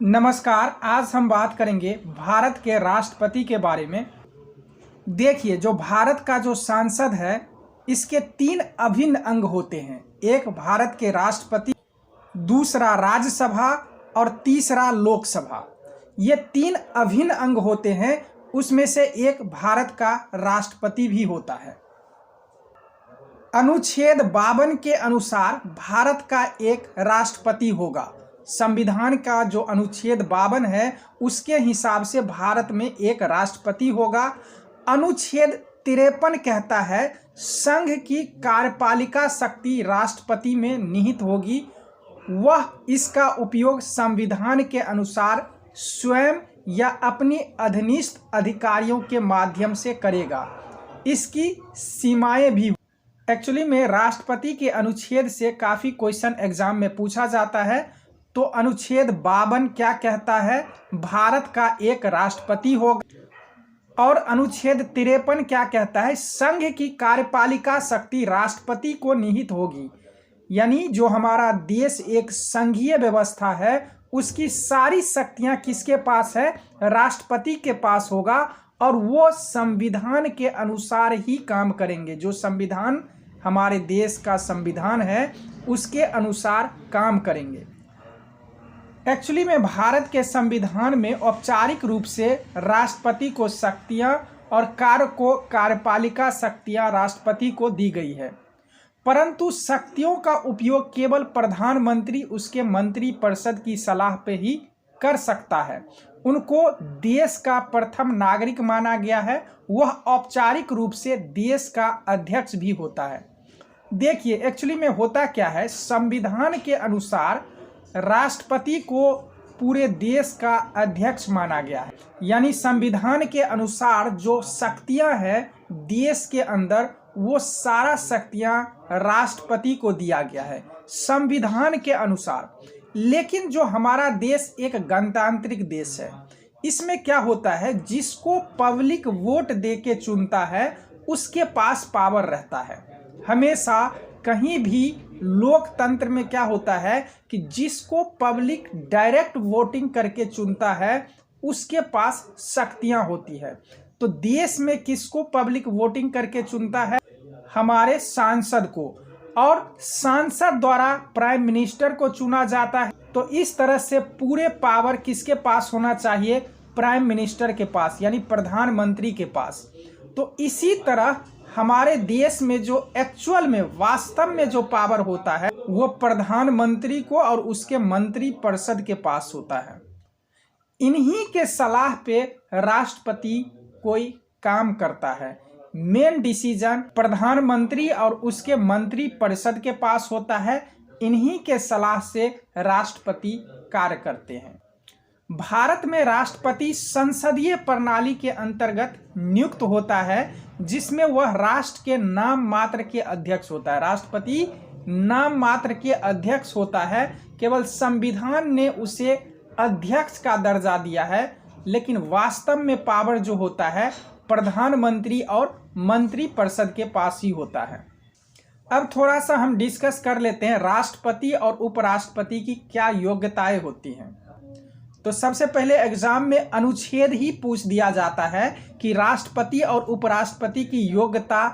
नमस्कार। आज हम बात करेंगे भारत के राष्ट्रपति के बारे में। देखिए, जो भारत का जो सांसद है, इसके 3 अभिन्न अंग होते हैं। एक भारत के राष्ट्रपति, दूसरा राज्यसभा और तीसरा लोकसभा। ये 3 अभिन्न अंग होते हैं। उसमें से एक भारत का राष्ट्रपति भी होता है। अनुच्छेद 52 के अनुसार भारत का एक राष्ट्रपति होगा। संविधान का जो अनुच्छेद 52 है, उसके हिसाब से भारत में एक राष्ट्रपति होगा। अनुच्छेद 53 कहता है संघ की कार्यपालिका शक्ति राष्ट्रपति में निहित होगी। वह इसका उपयोग संविधान के अनुसार स्वयं या अपनी अधीनस्थ अधिकारियों के माध्यम से करेगा। इसकी सीमाएं भी एक्चुअली में राष्ट्रपति के अनुच्छेद से काफ़ी क्वेश्चन एग्जाम में पूछा जाता है। तो अनुच्छेद 52 क्या कहता है? भारत का एक राष्ट्रपति होगा। और अनुच्छेद 53 क्या कहता है? संघ की कार्यपालिका शक्ति राष्ट्रपति को निहित होगी। यानी जो हमारा देश एक संघीय व्यवस्था है, उसकी सारी शक्तियां किसके पास है? राष्ट्रपति के पास होगा। और वो संविधान के अनुसार ही काम करेंगे। जो संविधान हमारे देश का संविधान है, उसके अनुसार काम करेंगे। एक्चुअली में भारत के संविधान में औपचारिक रूप से राष्ट्रपति को शक्तियां और कार्यपालिका शक्तियां राष्ट्रपति को दी गई है, परंतु शक्तियों का उपयोग केवल प्रधानमंत्री उसके मंत्रिपरिषद की सलाह पे ही कर सकता है। उनको देश का प्रथम नागरिक माना गया है। वह औपचारिक रूप से देश का अध्यक्ष भी होता है। देखिए, एक्चुअली में होता क्या है, संविधान के अनुसार राष्ट्रपति को पूरे देश का अध्यक्ष माना गया है। यानी संविधान के अनुसार जो शक्तियां हैं देश के अंदर, वो सारा शक्तियां राष्ट्रपति को दिया गया है संविधान के अनुसार। लेकिन जो हमारा देश एक गणतांत्रिक देश है, इसमें क्या होता है, जिसको पब्लिक वोट दे के चुनता है उसके पास पावर रहता है। हमेशा कहीं भी लोकतंत्र में क्या होता है कि जिसको पब्लिक डायरेक्ट वोटिंग करके चुनता है उसके पास शक्तियां होती है। तो देश में किसको पब्लिक वोटिंग करके चुनता है? हमारे सांसद को। और सांसद द्वारा प्राइम मिनिस्टर को चुना जाता है। तो इस तरह से पूरे पावर किसके पास होना चाहिए? प्राइम मिनिस्टर के पास, यानी प्रधानमंत्री के पास। तो इसी तरह हमारे देश में जो एक्चुअल में वास्तव में जो पावर होता है, वो प्रधानमंत्री को और उसके मंत्रिपरिषद के पास होता है। इन्हीं के सलाह पे राष्ट्रपति कोई काम करता है। मेन डिसीजन प्रधानमंत्री और उसके मंत्रिपरिषद के पास होता है। इन्हीं के सलाह से राष्ट्रपति कार्य करते हैं। भारत में राष्ट्रपति संसदीय प्रणाली के अंतर्गत नियुक्त होता है, जिसमें वह राष्ट्र के नाम मात्र के अध्यक्ष होता है। राष्ट्रपति नाम मात्र के अध्यक्ष होता है। केवल संविधान ने उसे अध्यक्ष का दर्जा दिया है, लेकिन वास्तव में पावर जो होता है प्रधानमंत्री और मंत्रिपरिषद के पास ही होता है। अब थोड़ा सा हम डिस्कस कर लेते हैं राष्ट्रपति और उपराष्ट्रपति की क्या योग्यताएं होती हैं। तो सबसे पहले एग्जाम में अनुच्छेद ही पूछ दिया जाता है कि राष्ट्रपति और उपराष्ट्रपति की योग्यता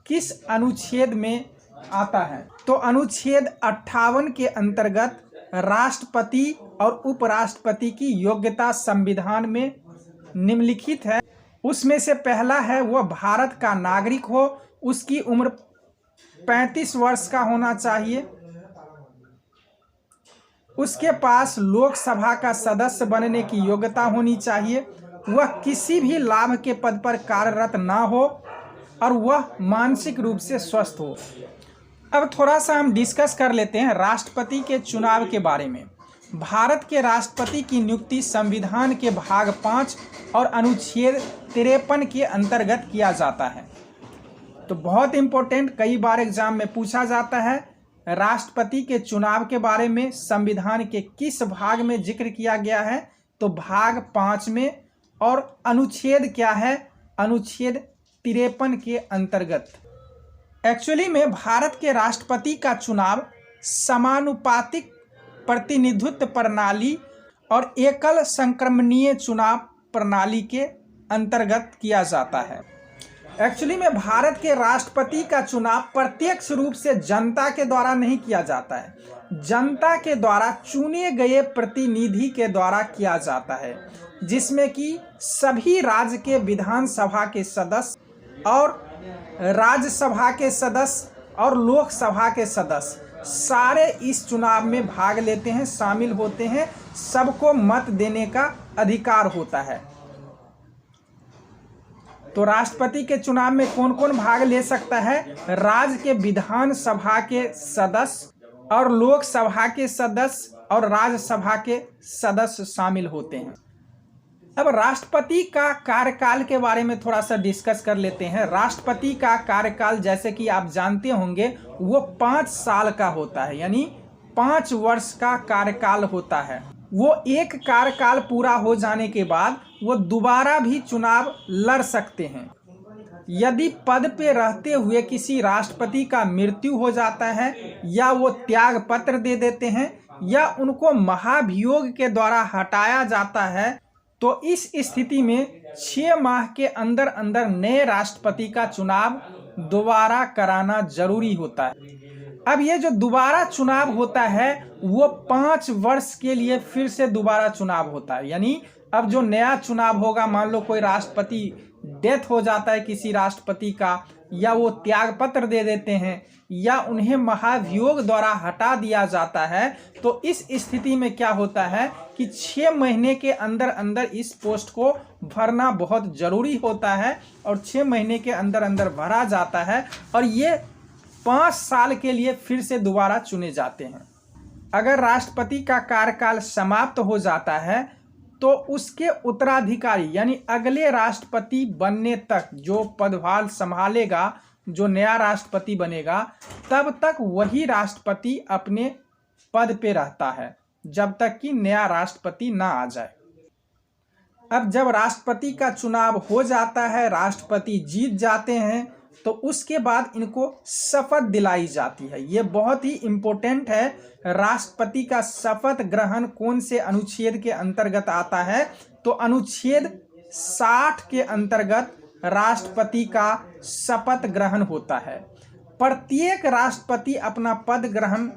किस अनुच्छेद में आता है। तो अनुच्छेद 58 के अंतर्गत राष्ट्रपति और उपराष्ट्रपति की योग्यता संविधान में निम्नलिखित है। उसमें से पहला है वह भारत का नागरिक हो, उसकी उम्र 35 वर्ष का होना चाहिए, उसके पास लोकसभा का सदस्य बनने की योग्यता होनी चाहिए, वह किसी भी लाभ के पद पर कार्यरत ना हो और वह मानसिक रूप से स्वस्थ हो। अब थोड़ा सा हम डिस्कस कर लेते हैं राष्ट्रपति के चुनाव के बारे में। भारत के राष्ट्रपति की नियुक्ति संविधान के भाग 5 और अनुच्छेद 53 के अंतर्गत किया जाता है। तो बहुत इंपॉर्टेंट, कई बार एग्जाम में पूछा जाता है राष्ट्रपति के चुनाव के बारे में संविधान के किस भाग में जिक्र किया गया है? तो भाग 5 में। और अनुच्छेद क्या है? अनुच्छेद 53 के अंतर्गत। एक्चुअली में भारत के राष्ट्रपति का चुनाव समानुपातिक प्रतिनिधित्व प्रणाली और एकल संक्रमणीय चुनाव प्रणाली के अंतर्गत किया जाता है। एक्चुअली में भारत के राष्ट्रपति का चुनाव प्रत्यक्ष रूप से जनता के द्वारा नहीं किया जाता है, जनता के द्वारा चुने गए प्रतिनिधि के द्वारा किया जाता है, जिसमें कि सभी राज्य के विधानसभा के सदस्य और राज्यसभा के सदस्य और लोकसभा के सदस्य सारे इस चुनाव में भाग लेते हैं, शामिल होते हैं, सबको मत देने का अधिकार होता है। तो राष्ट्रपति के चुनाव में कौन कौन भाग ले सकता है? राज्य के विधानसभा के सदस्य और लोकसभा के सदस्य और राज्यसभा के सदस्य शामिल होते हैं। अब राष्ट्रपति का कार्यकाल के बारे में थोड़ा सा डिस्कस कर लेते हैं। राष्ट्रपति का कार्यकाल जैसे कि आप जानते होंगे वो 5 साल का होता है, यानी 5 वर्ष का कार्यकाल होता है। वो एक कार्यकाल पूरा हो जाने के बाद वो दोबारा भी चुनाव लड़ सकते हैं। यदि पद पे रहते हुए किसी राष्ट्रपति का मृत्यु हो जाता है या वो त्याग पत्र दे देते हैं या उनको महाभियोग के द्वारा हटाया जाता है, तो इस स्थिति में 6 माह के अंदर अंदर नए राष्ट्रपति का चुनाव दोबारा कराना जरूरी होता है। अब ये जो दोबारा चुनाव होता है वो 5 वर्ष के लिए फिर से दोबारा चुनाव होता है। यानी अब जो नया चुनाव होगा, मान लो कोई राष्ट्रपति डेथ हो जाता है किसी राष्ट्रपति का, या वो त्याग पत्र दे देते हैं या उन्हें महाभियोग द्वारा हटा दिया जाता है, तो इस स्थिति में क्या होता है कि 6 महीने के अंदर अंदर इस पोस्ट को भरना बहुत ज़रूरी होता है और 6 महीने के अंदर अंदर भरा जाता है और ये 5 साल के लिए फिर से दोबारा चुने जाते हैं। अगर राष्ट्रपति का कार्यकाल समाप्त हो जाता है तो उसके उत्तराधिकारी यानी अगले राष्ट्रपति बनने तक जो पदभार संभालेगा, जो नया राष्ट्रपति बनेगा, तब तक वही राष्ट्रपति अपने पद पे रहता है जब तक कि नया राष्ट्रपति ना आ जाए। अब जब राष्ट्रपति का चुनाव हो जाता है, राष्ट्रपति जीत जाते हैं, तो उसके बाद इनको शपथ दिलाई जाती है। ये बहुत ही इम्पोर्टेंट है। राष्ट्रपति का शपथ ग्रहण कौन से अनुच्छेद के अंतर्गत आता है? तो अनुच्छेद 60 के अंतर्गत राष्ट्रपति का शपथ ग्रहण होता है। प्रत्येक राष्ट्रपति अपना पद ग्रहण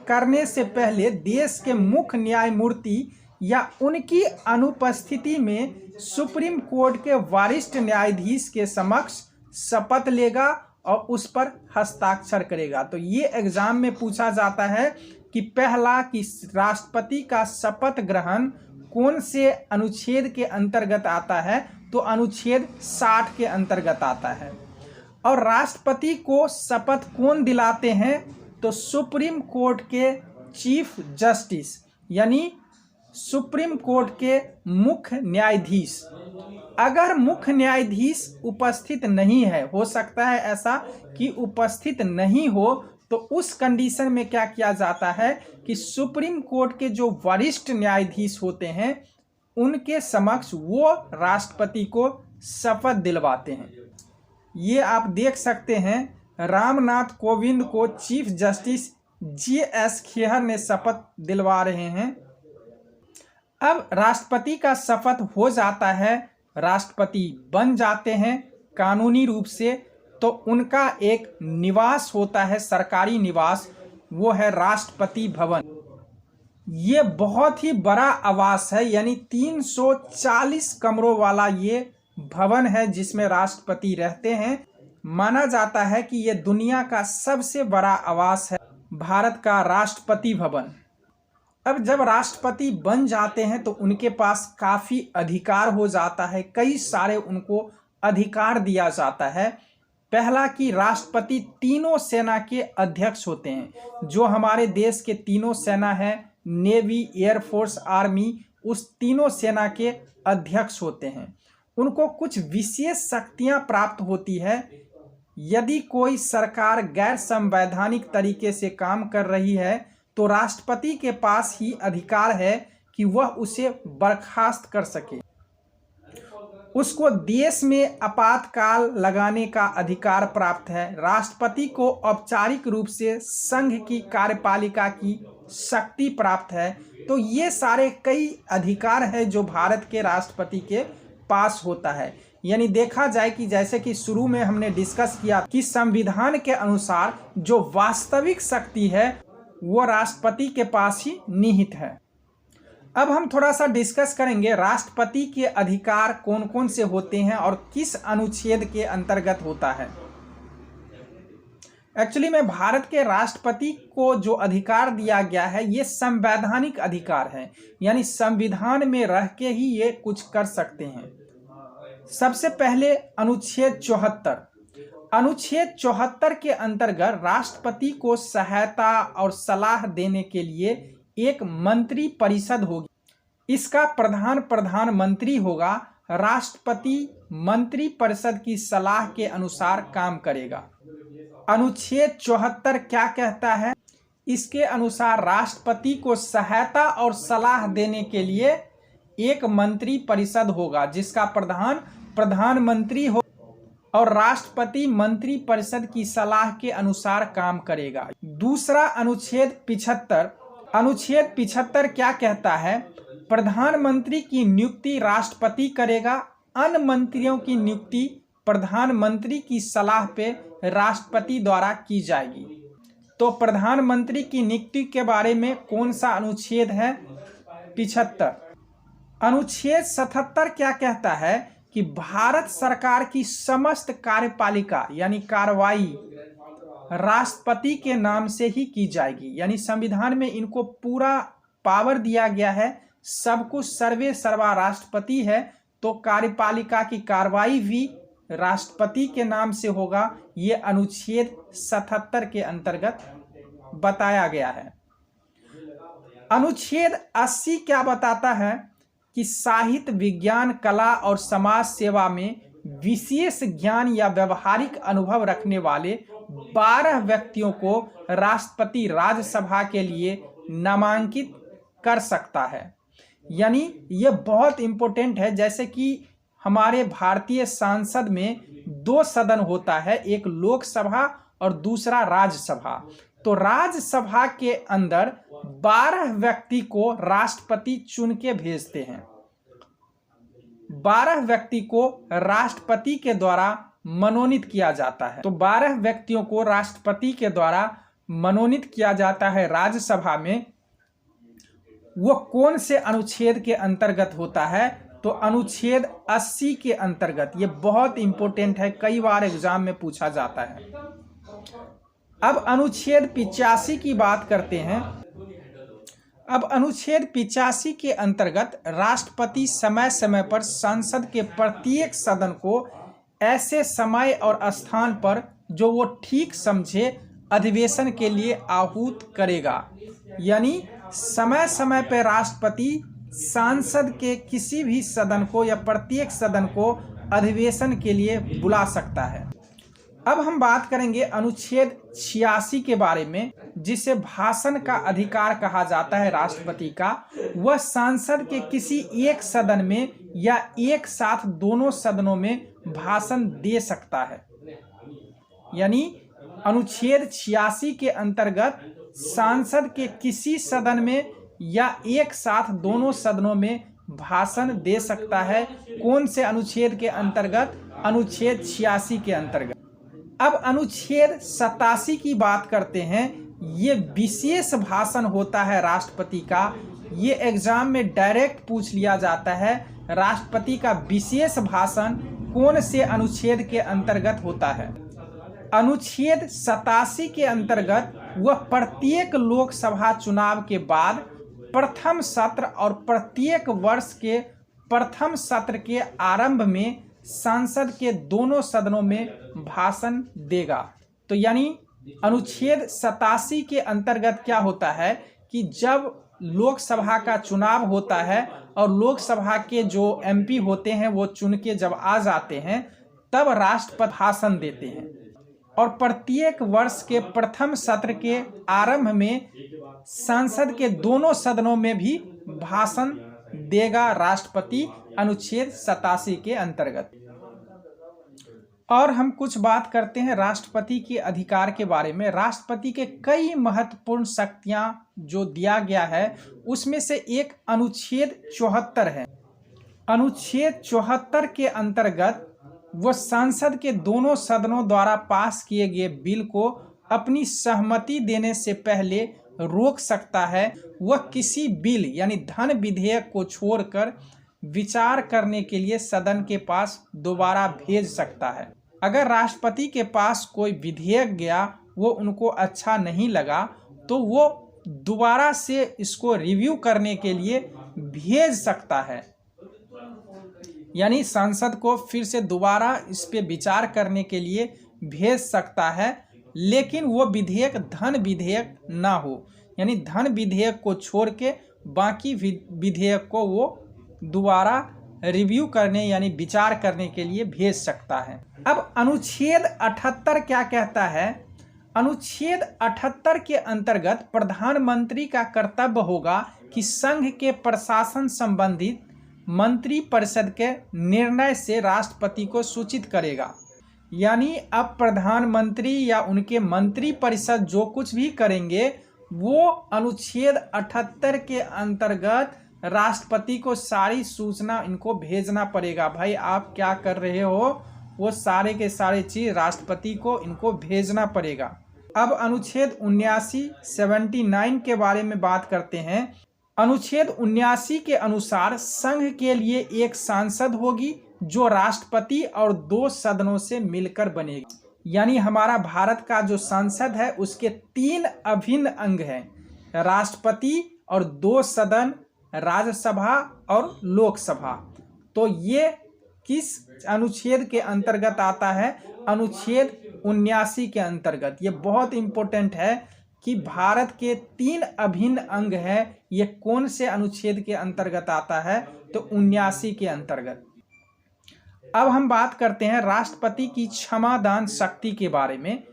करने से पहले देश के मुख्य न्यायमूर्ति या उनकी अनुपस्थिति में सुप्रीम कोर्ट के वरिष्ठ न्यायाधीश के समक्ष शपथ लेगा और उस पर हस्ताक्षर करेगा। तो ये एग्जाम में पूछा जाता है कि पहला कि राष्ट्रपति का शपथ ग्रहण कौन से अनुच्छेद के अंतर्गत आता है? तो अनुच्छेद 60 के अंतर्गत आता है। और राष्ट्रपति को शपथ कौन दिलाते हैं? तो सुप्रीम कोर्ट के चीफ जस्टिस यानी सुप्रीम कोर्ट के मुख्य न्यायाधीश। अगर मुख्य न्यायाधीश उपस्थित नहीं है, हो सकता है ऐसा कि उपस्थित नहीं हो, तो उस कंडीशन में क्या किया जाता है कि सुप्रीम कोर्ट के जो वरिष्ठ न्यायाधीश होते हैं उनके समक्ष वो राष्ट्रपति को शपथ दिलवाते हैं। ये आप देख सकते हैं, रामनाथ कोविंद को चीफ जस्टिस JS खेहर ने शपथ दिलवा रहे हैं। अब राष्ट्रपति का शपथ हो जाता है, राष्ट्रपति बन जाते हैं कानूनी रूप से, तो उनका एक निवास होता है, सरकारी निवास, वो है राष्ट्रपति भवन। ये बहुत ही बड़ा आवास है, यानी 340 कमरों वाला ये भवन है जिसमें राष्ट्रपति रहते हैं। माना जाता है कि ये दुनिया का सबसे बड़ा आवास है, भारत का राष्ट्रपति भवन। अब जब राष्ट्रपति बन जाते हैं तो उनके पास काफ़ी अधिकार हो जाता है, कई सारे उनको अधिकार दिया जाता है। पहला कि राष्ट्रपति तीनों सेना के अध्यक्ष होते हैं। जो हमारे देश के तीनों सेना है, नेवी, एयरफोर्स, आर्मी, उस तीनों सेना के अध्यक्ष होते हैं। उनको कुछ विशेष शक्तियां प्राप्त होती है। यदि कोई सरकार गैर संवैधानिक तरीके से काम कर रही है तो राष्ट्रपति के पास ही अधिकार है कि वह उसे बर्खास्त कर सके। उसको देश में आपातकाल लगाने का अधिकार प्राप्त है। राष्ट्रपति को औपचारिक रूप से संघ की कार्यपालिका की शक्ति प्राप्त है। तो ये सारे कई अधिकार है जो भारत के राष्ट्रपति के पास होता है। यानी देखा जाए कि जैसे कि शुरू में हमने डिस्कस किया कि संविधान के अनुसार जो वास्तविक शक्ति है वो राष्ट्रपति के पास ही निहित है। अब हम थोड़ा सा डिस्कस करेंगे राष्ट्रपति के अधिकार कौन कौन से होते हैं और किस अनुच्छेद के अंतर्गत होता है। एक्चुअली में भारत के राष्ट्रपति को जो अधिकार दिया गया है ये संवैधानिक अधिकार है, यानी संविधान में रह के ही ये कुछ कर सकते हैं। सबसे पहले अनुच्छेद 74। अनुच्छेद 74 के अंतर्गत राष्ट्रपति को सहायता और सलाह देने के लिए एक मंत्री परिषद होगी। इसका प्रधान प्रधानमंत्री होगा। राष्ट्रपति मंत्री परिषद की सलाह के अनुसार काम करेगा। अनुच्छेद 74 क्या कहता है? इसके अनुसार राष्ट्रपति को सहायता और सलाह देने के लिए एक मंत्री परिषद होगा जिसका प्रधान प्रधानमंत्री हो और राष्ट्रपति मंत्री परिषद की सलाह के अनुसार काम करेगा। दूसरा अनुच्छेद 75। अनुच्छेद 75 क्या कहता है? प्रधानमंत्री की नियुक्ति राष्ट्रपति करेगा। अन्य मंत्रियों की नियुक्ति प्रधानमंत्री की सलाह पे राष्ट्रपति द्वारा की जाएगी। तो प्रधानमंत्री की नियुक्ति के बारे में कौन सा अनुच्छेद है? 75। अनुच्छेद 77 क्या कहता है कि भारत सरकार की समस्त कार्यपालिका यानी कार्रवाई राष्ट्रपति के नाम से ही की जाएगी। यानी संविधान में इनको पूरा पावर दिया गया है, सब कुछ सर्वे सर्वा राष्ट्रपति है, तो कार्यपालिका की कार्रवाई भी राष्ट्रपति के नाम से होगा। ये अनुच्छेद 77 के अंतर्गत बताया गया है। अनुच्छेद 80 क्या बताता है कि साहित्य, विज्ञान, कला और समाज सेवा में विशेष ज्ञान या व्यवहारिक अनुभव रखने वाले 12 व्यक्तियों को राष्ट्रपति राज्यसभा के लिए नामांकित कर सकता है। यानी ये बहुत इंपॉर्टेंट है। जैसे कि हमारे भारतीय संसद में 2 सदन होता है, एक लोकसभा और दूसरा राज्यसभा। तो राज्यसभा के अंदर 12 व्यक्ति को राष्ट्रपति चुन के भेजते हैं। 12 व्यक्ति को राष्ट्रपति के द्वारा मनोनीत किया जाता है। तो 12 व्यक्तियों को राष्ट्रपति के द्वारा मनोनीत किया जाता है राज्यसभा में। वो कौन से अनुच्छेद के अंतर्गत होता है? तो अनुच्छेद 80 के अंतर्गत। ये बहुत इंपॉर्टेंट है, कई बार एग्जाम में पूछा जाता है। अब अनुच्छेद 85 की बात करते हैं। अब अनुच्छेद 85 के अंतर्गत राष्ट्रपति समय समय पर संसद के प्रत्येक सदन को ऐसे समय और स्थान पर जो वो ठीक समझे अधिवेशन के लिए आहूत करेगा। यानी समय समय पर राष्ट्रपति सांसद के किसी भी सदन को या प्रत्येक सदन को अधिवेशन के लिए बुला सकता है। अब हम बात करेंगे अनुच्छेद 86 के बारे में, जिसे भाषण का अधिकार कहा जाता है राष्ट्रपति का। वह सांसद के किसी एक सदन में या एक साथ दोनों सदनों में भाषण दे सकता है। यानी अनुच्छेद 86 के अंतर्गत सांसद के किसी सदन में या एक साथ दोनों सदनों में भाषण दे सकता है। कौन से अनुच्छेद के अंतर्गत? अनुच्छेद 86 के अंतर्गत। अब अनुच्छेद 87 की बात करते हैं। ये विशेष भाषण होता है राष्ट्रपति का। ये एग्जाम में डायरेक्ट पूछ लिया जाता है। राष्ट्रपति का विशेष भाषण कौन से अनुच्छेद के अंतर्गत होता है? अनुच्छेद 87 के अंतर्गत वह प्रत्येक लोकसभा चुनाव के बाद प्रथम सत्र और प्रत्येक वर्ष के प्रथम सत्र के आरंभ में संसद के दोनों सदनों में भाषण देगा। तो यानी अनुच्छेद 87 के अंतर्गत क्या होता है कि जब लोकसभा का चुनाव होता है और लोकसभा के जो एमपी होते हैं वो चुन के जब आ जाते हैं तब राष्ट्रपति भाषण देते हैं। और प्रत्येक वर्ष के प्रथम सत्र के आरंभ में संसद के दोनों सदनों में भी भाषण देगा राष्ट्रपति, अनुच्छेद 87 के अंतर्गत। और हम कुछ बात करते हैं राष्ट्रपति के अधिकार के बारे में। राष्ट्रपति के कई महत्वपूर्ण शक्तियां जो दिया गया है उसमें से एक अनुच्छेद 74 है। अनुच्छेद 74 के अंतर्गत वह संसद के दोनों सदनों द्वारा पास किए गए बिल को अपनी सहमति देने से पहले रोक सकता है। वह किसी बिल यानी धन विधेयक को छोड़कर विचार करने के लिए सदन के पास दोबारा भेज सकता है। अगर राष्ट्रपति के पास कोई विधेयक गया, वो उनको अच्छा नहीं लगा, तो वो दोबारा से इसको रिव्यू करने के लिए भेज सकता है, यानी संसद को फिर से दोबारा इस पे विचार करने के लिए भेज सकता है। लेकिन वो विधेयक धन विधेयक ना हो, यानी धन विधेयक को छोड़ के बाकी विधेयक को वो दोबारा रिव्यू करने यानी विचार करने के लिए भेज सकता है। अब अनुच्छेद 78 क्या कहता है? अनुच्छेद 78 के अंतर्गत प्रधानमंत्री का कर्तव्य होगा कि संघ के प्रशासन संबंधित मंत्री परिषद के निर्णय से राष्ट्रपति को सूचित करेगा। यानी अब प्रधानमंत्री या उनके मंत्री परिषद जो कुछ भी करेंगे वो अनुच्छेद 78 के अंतर्गत राष्ट्रपति को सारी सूचना इनको भेजना पड़ेगा। भाई आप क्या कर रहे हो, वो सारे के सारे चीज राष्ट्रपति को इनको भेजना पड़ेगा। अब अनुच्छेद 79 के बारे में बात करते हैं। अनुच्छेद 79 के अनुसार संघ के लिए एक सांसद होगी जो राष्ट्रपति और 2 सदनों से मिलकर बनेगी। यानी हमारा भारत का जो संसद है उसके 3 अभिन्न अंग हैं, राष्ट्रपति और 2 सदन, राज्यसभा और लोकसभा। तो ये किस अनुच्छेद के अंतर्गत आता है? अनुच्छेद 79 के अंतर्गत। ये बहुत इंपॉर्टेंट है कि भारत के 3 अभिन्न अंग हैं, ये कौन से अनुच्छेद के अंतर्गत आता है? तो 79 के अंतर्गत। अब हम बात करते हैं राष्ट्रपति की क्षमादान शक्ति के बारे में।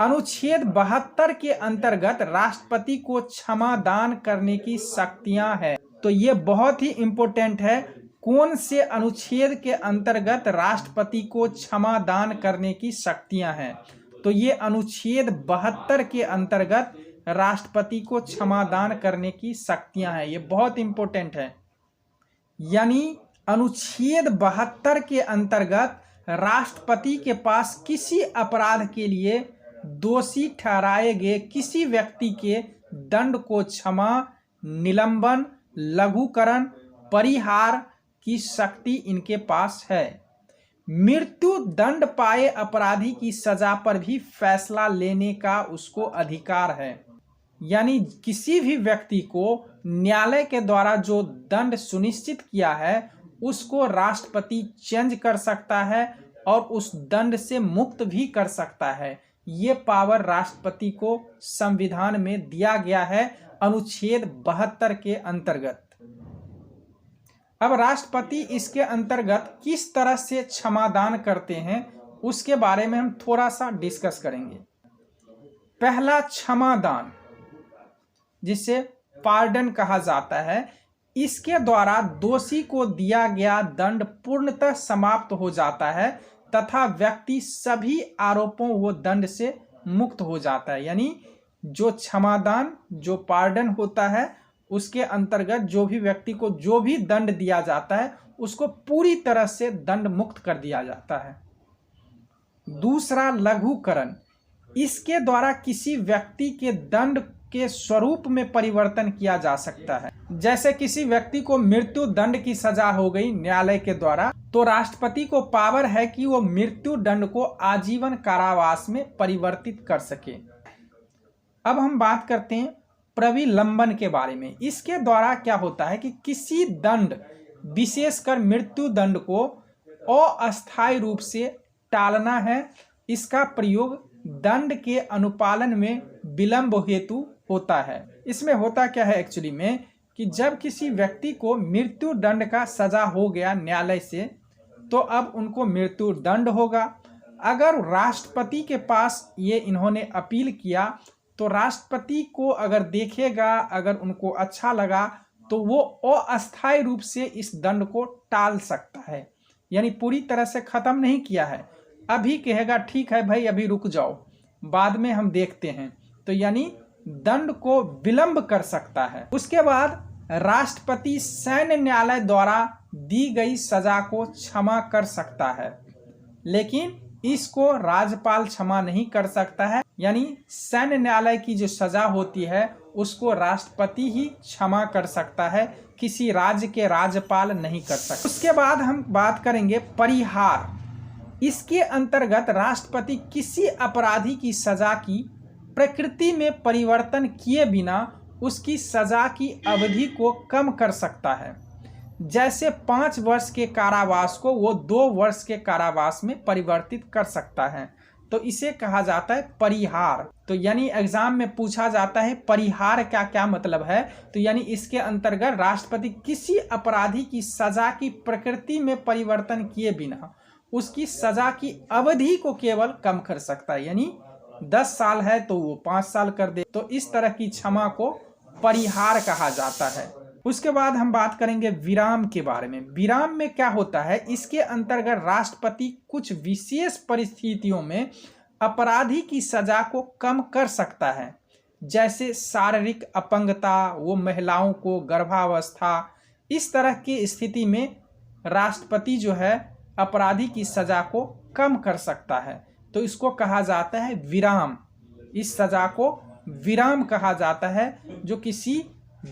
अनुच्छेद 72 के अंतर्गत राष्ट्रपति को क्षमादान करने की शक्तियां हैं। तो ये बहुत ही इंपॉर्टेंट है, कौन से अनुच्छेद के अंतर्गत राष्ट्रपति को क्षमादान करने की शक्तियां हैं? तो ये अनुच्छेद 72 के अंतर्गत राष्ट्रपति को क्षमादान करने की शक्तियां हैं। ये बहुत इंपॉर्टेंट है। यानी अनुच्छेद 72 के अंतर्गत राष्ट्रपति के पास किसी अपराध के लिए दोषी ठहराए गए किसी व्यक्ति के दंड को क्षमा, निलंबन, लघुकरण, परिहार की शक्ति इनके पास है। मृत्यु दंड पाए अपराधी की सजा पर भी फैसला लेने का उसको अधिकार है। यानी किसी भी व्यक्ति को न्यायालय के द्वारा जो दंड सुनिश्चित किया है उसको राष्ट्रपति चेंज कर सकता है और उस दंड से मुक्त भी कर सकता है। ये पावर राष्ट्रपति को संविधान में दिया गया है अनुच्छेद 72 के अंतर्गत। अब राष्ट्रपति इसके अंतर्गत किस तरह से क्षमादान करते हैं उसके बारे में हम थोड़ा सा डिस्कस करेंगे। पहला क्षमादान, जिसे पार्डन कहा जाता है, इसके द्वारा दोषी को दिया गया दंड पूर्णतः समाप्त हो जाता है तथा व्यक्ति सभी आरोपों व दंड से मुक्त हो जाता है। यानी जो क्षमादान, जो पार्डन होता है, उसके अंतर्गत जो भी व्यक्ति को जो भी दंड दिया जाता है उसको पूरी तरह से दंड मुक्त कर दिया जाता है। दूसरा लघुकरण, इसके द्वारा किसी व्यक्ति के दंड के स्वरूप में परिवर्तन किया जा सकता है। जैसे किसी व्यक्ति को मृत्यु दंड की सजा हो गई न्यायालय के द्वारा, तो राष्ट्रपति को पावर है कि वो मृत्यु दंड को आजीवन कारावास में परिवर्तित कर सके। अब हम बात करते हैं प्रविलंबन के बारे में। इसके द्वारा क्या होता है कि किसी दंड, विशेषकर मृत्यु दंड को अस्थायी रूप से टालना है। इसका प्रयोग दंड के अनुपालन में विलंब हेतु होता है। इसमें होता क्या है एक्चुअली में कि जब किसी व्यक्ति को मृत्यु दंड का सजा हो गया न्यायालय से, तो अब उनको मृत्यु दंड होगा। अगर राष्ट्रपति के पास ये इन्होंने अपील किया तो राष्ट्रपति को अगर देखेगा, अगर उनको अच्छा लगा तो वो अस्थायी रूप से इस दंड को टाल सकता है। यानी पूरी तरह से ख़त्म नहीं किया है, अभी कहेगा ठीक है भाई अभी रुक जाओ, बाद में हम देखते हैं, तो यानी दंड को विलंब कर सकता है। उसके बाद राष्ट्रपति सैन्य न्यायालय द्वारा दी गई सजा को क्षमा कर सकता है, लेकिन इसको राज्यपाल क्षमा नहीं कर सकता है। यानी सैन्य न्यायालय की जो सजा होती है उसको राष्ट्रपति ही क्षमा कर सकता है, किसी राज्य के राज्यपाल नहीं कर सकते। उसके बाद हम बात करेंगे परिहार। इसके अंतर्गत राष्ट्रपति किसी अपराधी की सजा की प्रकृति में परिवर्तन किए बिना उसकी सजा की अवधि को कम कर सकता है। जैसे 5 वर्ष के कारावास को वो 2 वर्ष के कारावास में परिवर्तित कर सकता है, तो इसे कहा जाता है परिहार। तो यानी एग्जाम में पूछा जाता है परिहार का क्या मतलब है, तो यानी इसके अंतर्गत राष्ट्रपति किसी अपराधी की सजा की प्रकृति में परिवर्तन किए बिना उसकी सजा की अवधि को केवल कम कर सकता है, यानी 10 साल है तो वो 5 साल कर दे, तो इस तरह की क्षमा को परिहार कहा जाता है। उसके बाद हम बात करेंगे विराम के बारे में। विराम में क्या होता है, इसके अंतर्गत राष्ट्रपति कुछ विशेष परिस्थितियों में अपराधी की सजा को कम कर सकता है, जैसे शारीरिक अपंगता, वो महिलाओं को गर्भावस्था, इस तरह की स्थिति में राष्ट्रपति जो है अपराधी की सजा को कम कर सकता है, तो इसको कहा जाता है विराम। इस सजा को विराम कहा जाता है जो किसी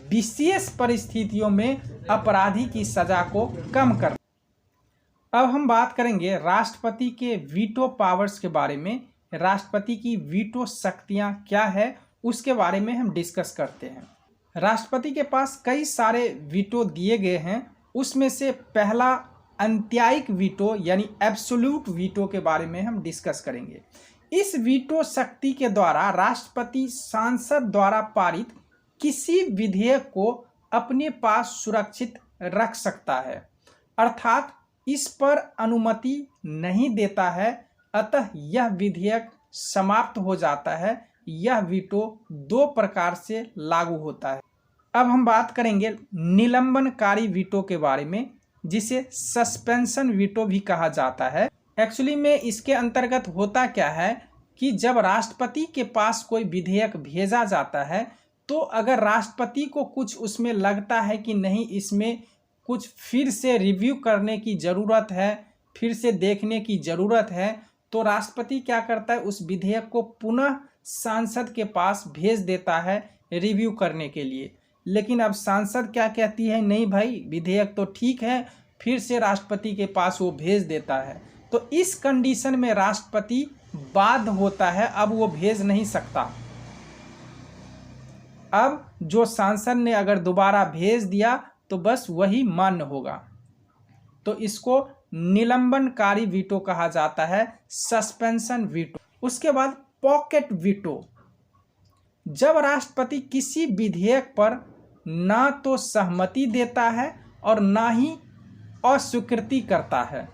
विशेष परिस्थितियों में अपराधी की सजा को कम कर। अब हम बात करेंगे राष्ट्रपति के वीटो पावर्स के बारे में। राष्ट्रपति की वीटो शक्तियां क्या है उसके बारे में हम डिस्कस करते हैं। राष्ट्रपति के पास कई सारे वीटो दिए गए हैं, उसमें से पहला अंत्यायिक वीटो यानी एब्सोल्यूट वीटो के बारे में हम डिस्कस करेंगे। इस वीटो शक्ति के द्वारा राष्ट्रपति सांसद द्वारा पारित किसी विधेयक को अपने पास सुरक्षित रख सकता है, अर्थात इस पर अनुमति नहीं देता है, अतः यह विधेयक समाप्त हो जाता है। यह वीटो 2 प्रकार से लागू होता है। अब हम बात करेंगे निलंबनकारी वीटो के बारे में, जिसे सस्पेंशन वीटो भी कहा जाता है। एक्चुअली में इसके अंतर्गत होता क्या है कि जब राष्ट्रपति के पास कोई विधेयक भेजा जाता है, तो अगर राष्ट्रपति को कुछ उसमें लगता है कि नहीं इसमें कुछ फिर से रिव्यू करने की ज़रूरत है, फिर से देखने की ज़रूरत है, तो राष्ट्रपति क्या करता है, उस विधेयक को पुनः सांसद के पास भेज देता है रिव्यू करने के लिए। लेकिन अब सांसद क्या कहती है, नहीं भाई विधेयक तो ठीक है, फिर से राष्ट्रपति के पास वो भेज देता है। तो इस कंडीशन में राष्ट्रपति बाध्य होता है, अब वो भेज नहीं सकता। अब जो सांसद ने अगर दोबारा भेज दिया तो बस वही मान्य होगा, तो इसको निलंबनकारी वीटो कहा जाता है, सस्पेंशन वीटो। उसके बाद पॉकेट वीटो। जब राष्ट्रपति किसी विधेयक पर ना तो सहमति देता है और ना ही अस्वीकृति करता है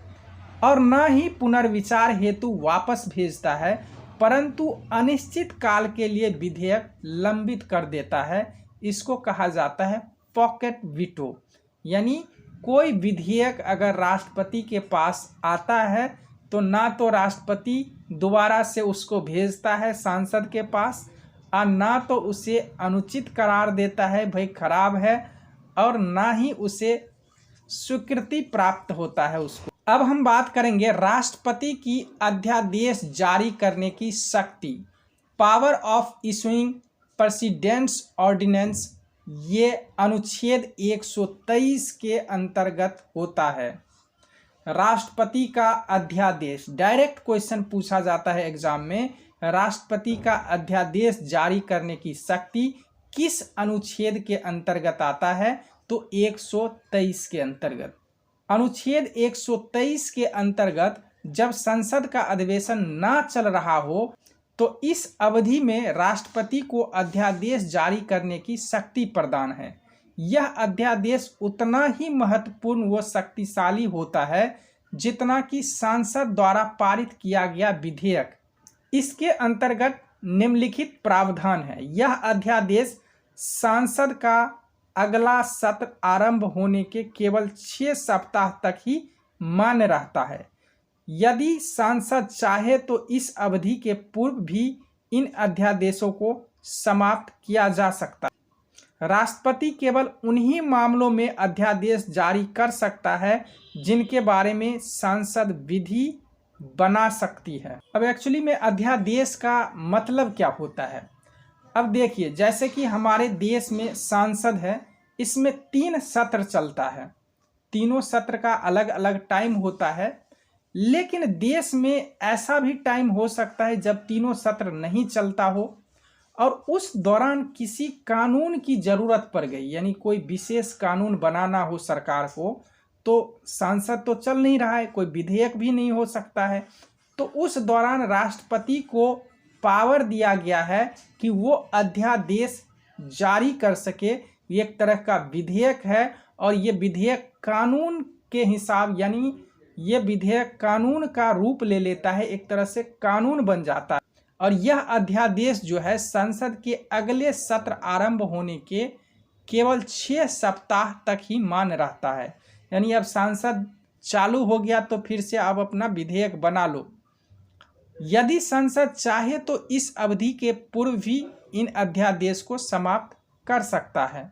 और ना ही पुनर्विचार हेतु वापस भेजता है, परंतु अनिश्चित काल के लिए विधेयक लंबित कर देता है, इसको कहा जाता है पॉकेट वीटो। यानी कोई विधेयक अगर राष्ट्रपति के पास आता है तो ना तो राष्ट्रपति दोबारा से उसको भेजता है सांसद के पास, और ना तो उसे अनुचित करार देता है भाई खराब है, और ना ही उसे स्वीकृति प्राप्त होता है उसको। अब हम बात करेंगे राष्ट्रपति की अध्यादेश जारी करने की शक्ति, power of issuing president's ordinance. ये अनुच्छेद 123 के अंतर्गत होता है। राष्ट्रपति का अध्यादेश, डायरेक्ट क्वेश्चन पूछा जाता है एग्जाम में, राष्ट्रपति का अध्यादेश जारी करने की शक्ति किस अनुच्छेद के अंतर्गत आता है, तो 123 के अंतर्गत। अनुच्छेद 123 के अंतर्गत जब संसद का अधिवेशन ना चल रहा हो तो इस अवधि में राष्ट्रपति को अध्यादेश जारी करने की शक्ति प्रदान है। यह अध्यादेश उतना ही महत्वपूर्ण व शक्तिशाली होता है जितना कि सांसद द्वारा पारित किया गया विधेयक। इसके अंतर्गत निम्नलिखित प्रावधान है। यह अध्यादेश सांसद का अगला सत्र आरंभ होने के केवल 6 सप्ताह तक ही मान्य रहता है। यदि सांसद चाहे तो इस अवधि के पूर्व भी इन अध्यादेशों को समाप्त किया जा सकता है। राष्ट्रपति केवल उन्हीं मामलों में अध्यादेश जारी कर सकता है जिनके बारे में संसद विधि बना सकती है। अब एक्चुअली में अध्यादेश का मतलब क्या होता है? अब देखिए, जैसे कि हमारे देश में संसद है, इसमें 3 सत्र चलता है। तीनों सत्र का अलग अलग टाइम होता है, लेकिन देश में ऐसा भी टाइम हो सकता है जब तीनों सत्र नहीं चलता हो और उस दौरान किसी कानून की ज़रूरत पड़ गई, यानी कोई विशेष कानून बनाना हो सरकार को, तो सांसद तो चल नहीं रहा है, कोई विधेयक भी नहीं हो सकता है, तो उस दौरान राष्ट्रपति को पावर दिया गया है कि वो अध्यादेश जारी कर सके। ये एक तरह का विधेयक है और ये विधेयक कानून के हिसाब, यानी ये विधेयक कानून का रूप ले लेता है, एक तरह से कानून बन जाता है। और यह अध्यादेश जो है संसद के अगले सत्र आरंभ होने के केवल 6 सप्ताह तक ही मान्य रहता है। यानी अब सांसद चालू हो गया तो फिर से आप अपना विधेयक बना लो। यदि संसद चाहे तो इस अवधि के पूर्व भी इन अध्यादेश को समाप्त कर सकता है।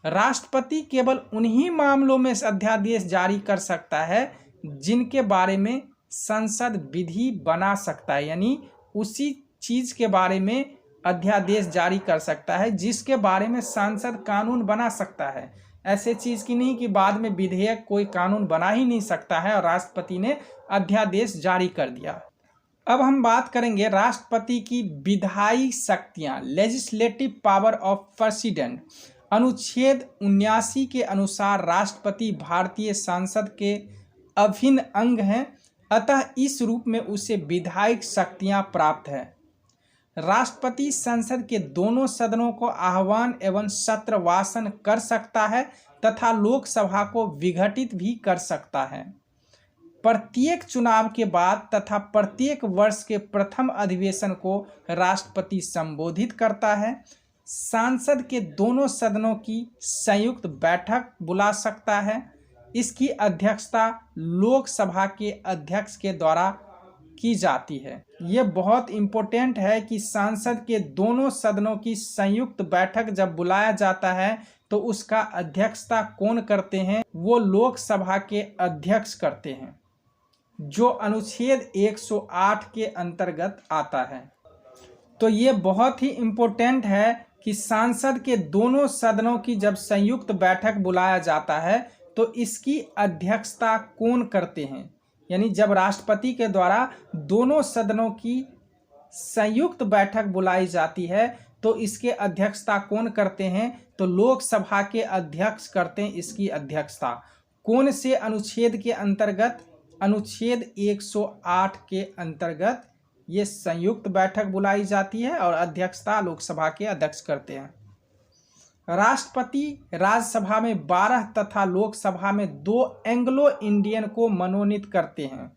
राष्ट्रपति केवल उन्हीं मामलों में अध्यादेश जारी कर सकता है जिनके बारे में संसद विधि बना सकता है, यानी उसी चीज के बारे में अध्यादेश जारी कर सकता है जिसके बारे में सांसद कानून बना सकता है। ऐसे चीज की नहीं कि बाद में विधेयक कोई कानून बना ही नहीं सकता है और राष्ट्रपति ने अध्यादेश जारी कर दिया। अब हम बात करेंगे राष्ट्रपति की विधायी शक्तियां, लेजिस्लेटिव पावर ऑफ प्रेसिडेंट। अनुच्छेद 79 के अनुसार राष्ट्रपति भारतीय संसद के अभिन्न अंग हैं, अतः इस रूप में उसे विधायिक शक्तियां प्राप्त है। राष्ट्रपति संसद के दोनों सदनों को आह्वान एवं सत्रवासन कर सकता है तथा लोकसभा को विघटित भी कर सकता है। प्रत्येक चुनाव के बाद तथा प्रत्येक वर्ष के प्रथम अधिवेशन को राष्ट्रपति संबोधित करता है। सांसद के दोनों सदनों की संयुक्त बैठक बुला सकता है। इसकी अध्यक्षता लोकसभा के अध्यक्ष के द्वारा की जाती है। ये बहुत इम्पोर्टेंट है कि सांसद के दोनों सदनों की संयुक्त बैठक जब बुलाया जाता है तो उसका अध्यक्षता कौन करते हैं? वो लोकसभा के अध्यक्ष करते हैं, जो अनुच्छेद 108 के अंतर्गत आता है। तो ये बहुत ही इम्पोर्टेंट है कि सांसद के दोनों सदनों की जब संयुक्त बैठक बुलाया जाता है तो इसकी अध्यक्षता कौन करते हैं? यानी जब राष्ट्रपति के द्वारा दोनों सदनों की संयुक्त बैठक बुलाई जाती है तो इसके अध्यक्षता कौन करते हैं? तो लोकसभा के अध्यक्ष करते हैं इसकी अध्यक्षता। कौन से अनुच्छेद के अंतर्गत? अनुच्छेद 108 के अंतर्गत ये संयुक्त बैठक बुलाई जाती है और अध्यक्षता लोकसभा के अध्यक्ष करते हैं। राष्ट्रपति राज्यसभा में 12 तथा लोकसभा में 2 एंग्लो इंडियन को मनोनीत करते हैं।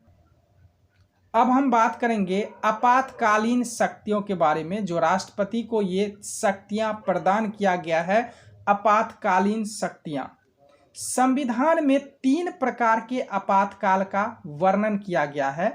अब हम बात करेंगे आपातकालीन शक्तियों के बारे में, जो राष्ट्रपति को ये शक्तियां प्रदान किया गया है। आपातकालीन शक्तियां, संविधान में 3 प्रकार के आपातकाल का वर्णन किया गया है।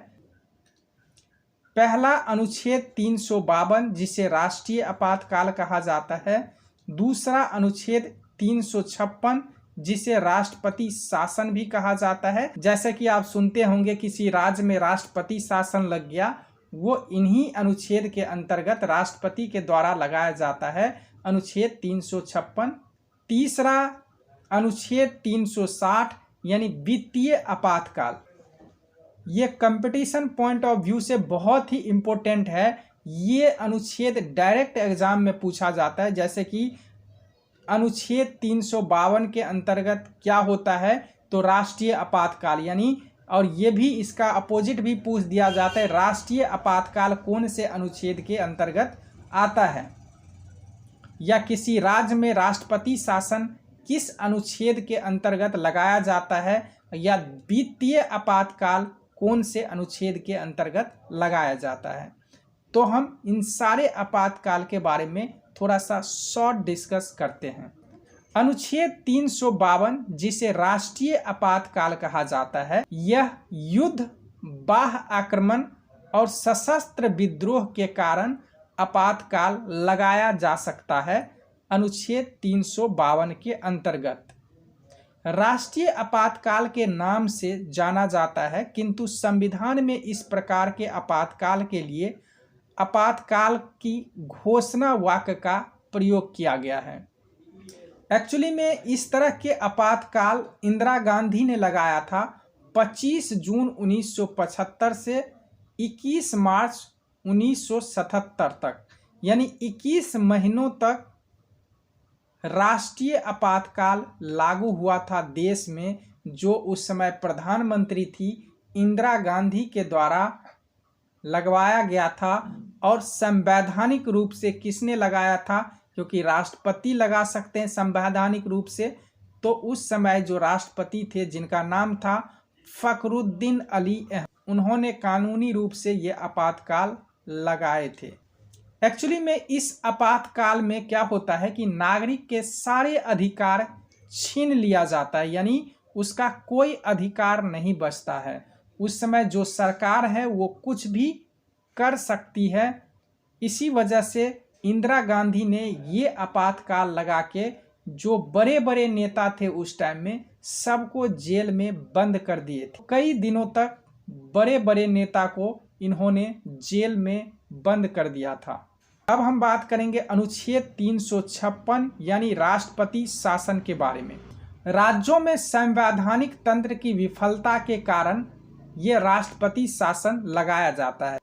पहला अनुच्छेद 352 जिसे राष्ट्रीय आपातकाल कहा जाता है। दूसरा अनुच्छेद 356 जिसे राष्ट्रपति शासन भी कहा जाता है। जैसे कि आप सुनते होंगे किसी राज्य में राष्ट्रपति शासन लग गया, वो इन्हीं अनुच्छेद के अंतर्गत राष्ट्रपति के द्वारा लगाया जाता है, अनुच्छेद 356। तीसरा अनुच्छेद 360 यानी वित्तीय आपातकाल। ये कंपटीशन पॉइंट ऑफ व्यू से बहुत ही इम्पोर्टेंट है। ये अनुच्छेद डायरेक्ट एग्जाम में पूछा जाता है। जैसे कि अनुच्छेद 352 के अंतर्गत क्या होता है? तो राष्ट्रीय आपातकाल, यानी और ये भी इसका अपोजिट भी पूछ दिया जाता है, राष्ट्रीय आपातकाल कौन से अनुच्छेद के अंतर्गत आता है, या किसी राज्य में राष्ट्रपति शासन किस अनुच्छेद के अंतर्गत लगाया जाता है, या वित्तीय आपातकाल कौन से अनुच्छेद के अंतर्गत लगाया जाता है। तो हम इन सारे आपातकाल के बारे में थोड़ा सा शॉर्ट डिस्कस करते हैं। अनुच्छेद 352 जिसे राष्ट्रीय आपातकाल कहा जाता है, यह युद्ध, बाह्य आक्रमण और सशस्त्र विद्रोह के कारण आपातकाल लगाया जा सकता है। अनुच्छेद 352 के अंतर्गत राष्ट्रीय आपातकाल के नाम से जाना जाता है, किंतु संविधान में इस प्रकार के आपातकाल के लिए आपातकाल की घोषणा वाक्य का प्रयोग किया गया है। एक्चुअली में इस तरह के आपातकाल इंदिरा गांधी ने लगाया था 25 जून 1975 से 21 मार्च 1977 तक, यानी 21 महीनों तक राष्ट्रीय आपातकाल लागू हुआ था देश में, जो उस समय प्रधानमंत्री थी इंदिरा गांधी के द्वारा लगवाया गया था। और संवैधानिक रूप से किसने लगाया था? क्योंकि राष्ट्रपति लगा सकते हैं संवैधानिक रूप से, तो उस समय जो राष्ट्रपति थे जिनका नाम था फखरुद्दीन अली अहमद, उन्होंने कानूनी रूप से ये आपातकाल लगाए थे। एक्चुअली में इस आपातकाल में क्या होता है कि नागरिक के सारे अधिकार छीन लिया जाता है, यानी उसका कोई अधिकार नहीं बचता है। उस समय जो सरकार है वो कुछ भी कर सकती है। इसी वजह से इंदिरा गांधी ने ये आपातकाल लगा के जो बड़े बड़े नेता थे उस टाइम में सबको जेल में बंद कर दिए थे। कई दिनों तक बड़े बड़े नेता को इन्होंने जेल में बंद कर दिया था। अब हम बात करेंगे अनुच्छेद 356 यानी राष्ट्रपति शासन के बारे में। राज्यों में संवैधानिक तंत्र की विफलता के कारण ये राष्ट्रपति शासन लगाया जाता है।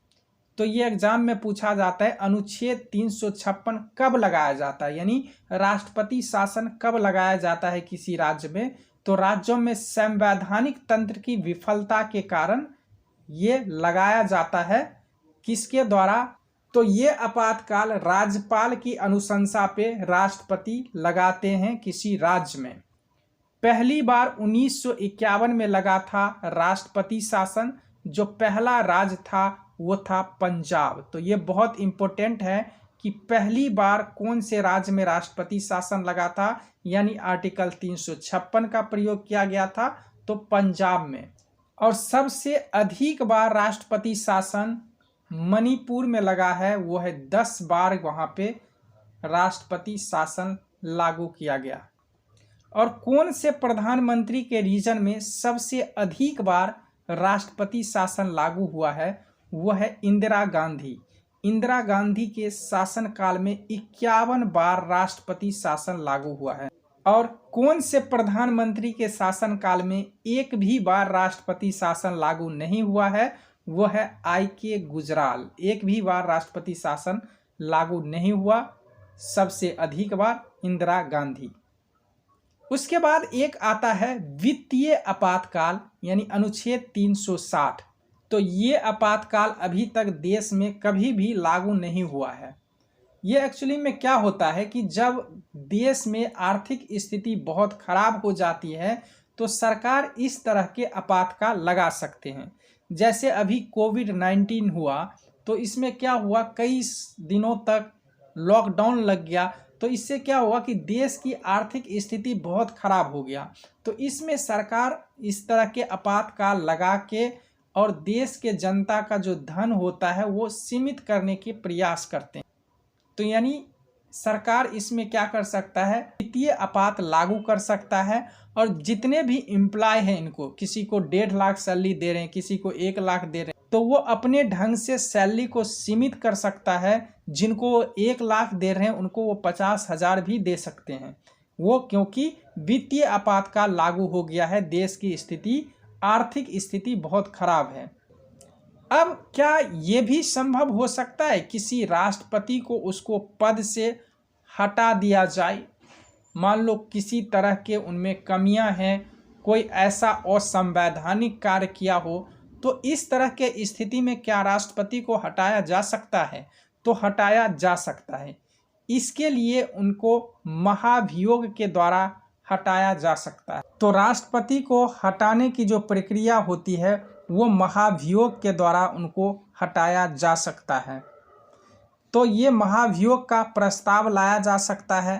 तो ये एग्जाम में पूछा जाता है अनुच्छेद 356 कब लगाया जाता है, यानी राष्ट्रपति शासन कब लगाया जाता है किसी राज्य में। तो राज्यों में संवैधानिक तंत्र की विफलता के कारण ये लगाया जाता है। किसके द्वारा? तो ये आपातकाल राज्यपाल की अनुशंसा पे राष्ट्रपति लगाते हैं किसी राज्य में। पहली बार 1951 में लगा था राष्ट्रपति शासन। जो पहला राज्य था वो था पंजाब। तो ये बहुत इम्पोर्टेंट है कि पहली बार कौन से राज्य में राष्ट्रपति शासन लगा था, यानी आर्टिकल 356 का प्रयोग किया गया था, तो पंजाब में। और सबसे अधिक बार राष्ट्रपति शासन मणिपुर में लगा है, वो है 10 बार वहाँ पे राष्ट्रपति शासन लागू किया गया। और कौन से प्रधानमंत्री के रीजन में सबसे अधिक बार राष्ट्रपति शासन लागू हुआ है, वह है इंदिरा गांधी। इंदिरा गांधी के शासनकाल में 51 बार राष्ट्रपति शासन लागू हुआ है। और कौन से प्रधानमंत्री के शासनकाल में एक भी बार राष्ट्रपति शासन लागू नहीं हुआ है, वह है I.K. गुजराल। एक भी बार राष्ट्रपति शासन लागू नहीं हुआ, सबसे अधिक बार इंदिरा गांधी। उसके बाद एक आता है वित्तीय आपातकाल यानी अनुच्छेद 360। तो ये आपातकाल अभी तक देश में कभी भी लागू नहीं हुआ है। ये एक्चुअली में क्या होता है कि जब देश में आर्थिक स्थिति बहुत खराब हो जाती है तो सरकार इस तरह के आपातकाल लगा सकते हैं। जैसे अभी कोविड-19 हुआ तो इसमें क्या हुआ, कई दिनों तक लॉकडाउन लग गया। तो इससे क्या हुआ कि देश की आर्थिक स्थिति बहुत खराब हो गया। तो इसमें सरकार इस तरह के आपातकाल लगा के और देश के जनता का जो धन होता है वो सीमित करने के प्रयास करते हैं। तो यानी सरकार इसमें क्या कर सकता है, वित्तीय आपात लागू कर सकता है। और जितने भी एम्प्लॉय हैं इनको, किसी को 1.5 लाख सैलरी दे रहे हैं, किसी को 1 लाख दे रहे हैं, तो वो अपने ढंग से सैलरी को सीमित कर सकता है। जिनको 1 लाख दे रहे हैं उनको वो 50,000 भी दे सकते हैं। वो क्योंकि वित्तीय आपातकाल लागू हो गया है, देश की स्थिति, आर्थिक स्थिति बहुत खराब है। अब क्या ये भी संभव हो सकता है किसी राष्ट्रपति को उसको पद से हटा दिया जाए? मान लो किसी तरह के उनमें कमियां हैं, कोई ऐसा असंवैधानिक कार्य किया हो, तो इस तरह के स्थिति में क्या राष्ट्रपति को हटाया जा सकता है? तो हटाया जा सकता है। इसके लिए उनको महाभियोग के द्वारा हटाया जा सकता है। तो राष्ट्रपति को हटाने की जो प्रक्रिया होती है वो महाभियोग के द्वारा उनको हटाया जा सकता है। तो ये महाभियोग का प्रस्ताव लाया जा सकता है।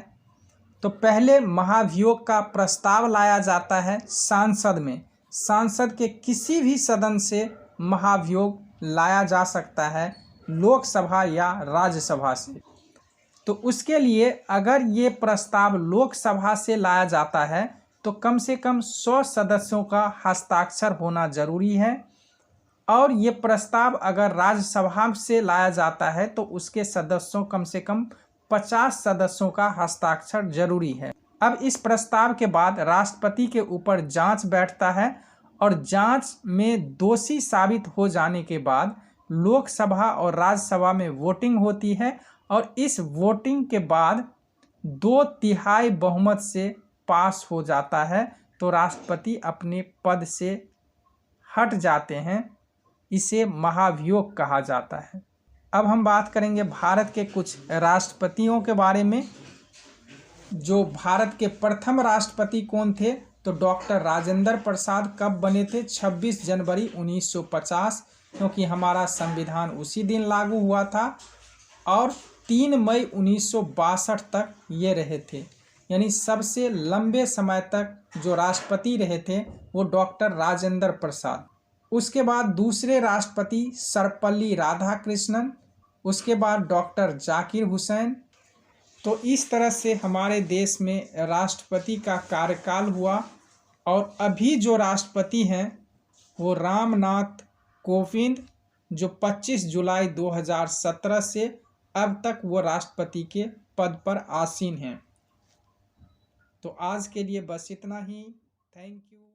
तो पहले महाभियोग का प्रस्ताव लाया जाता है संसद में। संसद के किसी भी सदन से महाभियोग लाया जा सकता है, लोकसभा या राज्यसभा से। तो उसके लिए अगर ये प्रस्ताव लोकसभा से लाया जाता है तो कम से कम 100 सदस्यों का हस्ताक्षर होना जरूरी है, और ये प्रस्ताव अगर राज्यसभा से लाया जाता है तो उसके सदस्यों कम से कम 50 सदस्यों का हस्ताक्षर जरूरी है। अब इस प्रस्ताव के बाद राष्ट्रपति के ऊपर जांच बैठता है, और जांच में दोषी साबित हो जाने के बाद लोकसभा और राज्यसभा में वोटिंग होती है, और इस वोटिंग के बाद 2/3 बहुमत से पास हो जाता है तो राष्ट्रपति अपने पद से हट जाते हैं। इसे महाभियोग कहा जाता है। अब हम बात करेंगे भारत के कुछ राष्ट्रपतियों के बारे में। जो भारत के प्रथम राष्ट्रपति कौन थे, तो डॉक्टर राजेंद्र प्रसाद कब बने थे? 26 जनवरी 1950, क्योंकि हमारा संविधान उसी दिन लागू हुआ था, और 3 मई 1962 तक ये रहे थे। यानी सबसे लंबे समय तक जो राष्ट्रपति रहे थे वो डॉक्टर राजेंद्र प्रसाद। उसके बाद दूसरे राष्ट्रपति सर्वपल्ली राधाकृष्णन, उसके बाद डॉक्टर जाकिर हुसैन। तो इस तरह से हमारे देश में राष्ट्रपति का कार्यकाल हुआ, और अभी जो राष्ट्रपति हैं वो रामनाथ कोविंद, जो 25 जुलाई 2017 से अब तक वो राष्ट्रपति के पद पर आसीन हैं। तो आज के लिए बस इतना ही। Thank you.